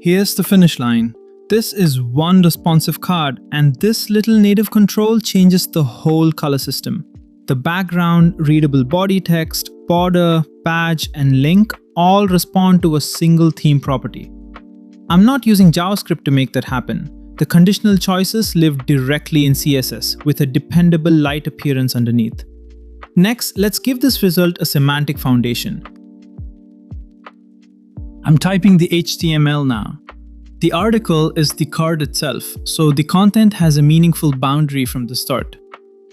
Here's the finish line. This is one responsive card, and this little native control changes the whole color system. The background, readable body text, border, badge, and link all respond to a single theme property. I'm not using JavaScript to make that happen. The conditional choices live directly in CSS with a dependable light appearance underneath. Next, let's give this result a semantic foundation. I'm typing the HTML now. The article is the card itself, so the content has a meaningful boundary from the start.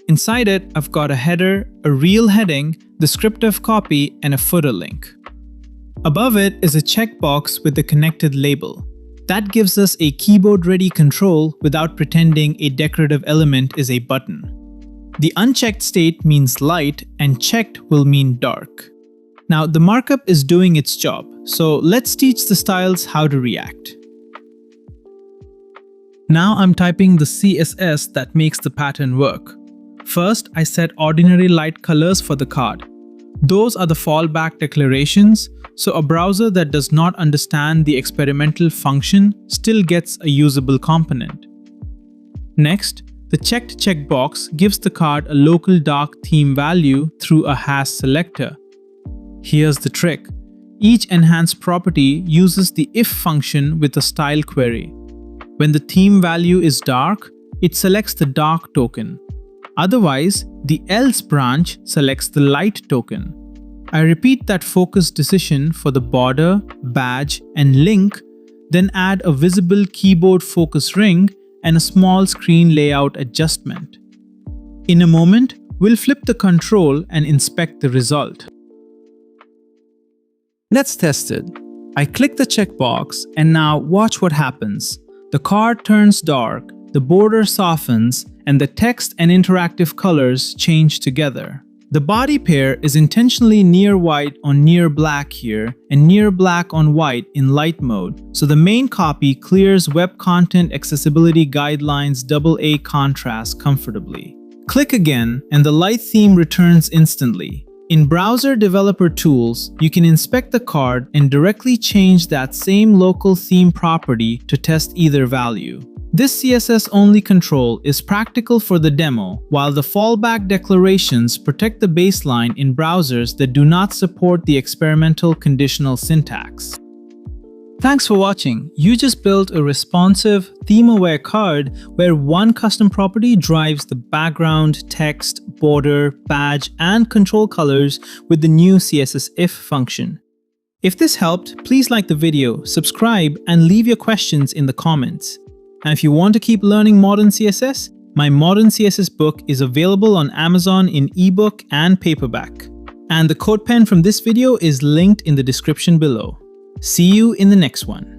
Inside it, I've got a header, a real heading, descriptive copy, and a footer link. Above it is a checkbox with a connected label. That gives us a keyboard-ready control without pretending a decorative element is a button. The unchecked state means light, and checked will mean dark. Now, the markup is doing its job, so let's teach the styles how to react. Now I'm typing the CSS that makes the pattern work. First, I set ordinary light colors for the card. Those are the fallback declarations, so a browser that does not understand the experimental function still gets a usable component. Next, the checked checkbox gives the card a local dark theme value through a hash selector. Here's the trick. Each enhanced property uses the if function with a style query. When the theme value is dark, it selects the dark token. Otherwise, the else branch selects the light token. I repeat that focus decision for the border, badge, and link, then add a visible keyboard focus ring and a small screen layout adjustment. In a moment, we'll flip the control and inspect the result. Let's test it. I click the checkbox, and now watch what happens. The card turns dark, the border softens, and the text and interactive colors change together. The body pair is intentionally near white on near black here and near black on white in light mode, so the main copy clears Web Content Accessibility Guidelines AA contrast comfortably. Click again, and the light theme returns instantly. In Browser Developer Tools, you can inspect the card and directly change that same local theme property to test either value. This CSS-only control is practical for the demo, while the fallback declarations protect the baseline in browsers that do not support the experimental conditional syntax. Thanks for watching. You just built a responsive, theme-aware card where one custom property drives the background, text, border, badge, and control colors with the new CSS if function. If this helped, please like the video, subscribe, and leave your questions in the comments. And if you want to keep learning modern CSS, my Modern CSS book is available on Amazon in ebook and paperback. And the CodePen from this video is linked in the description below. See you in the next one.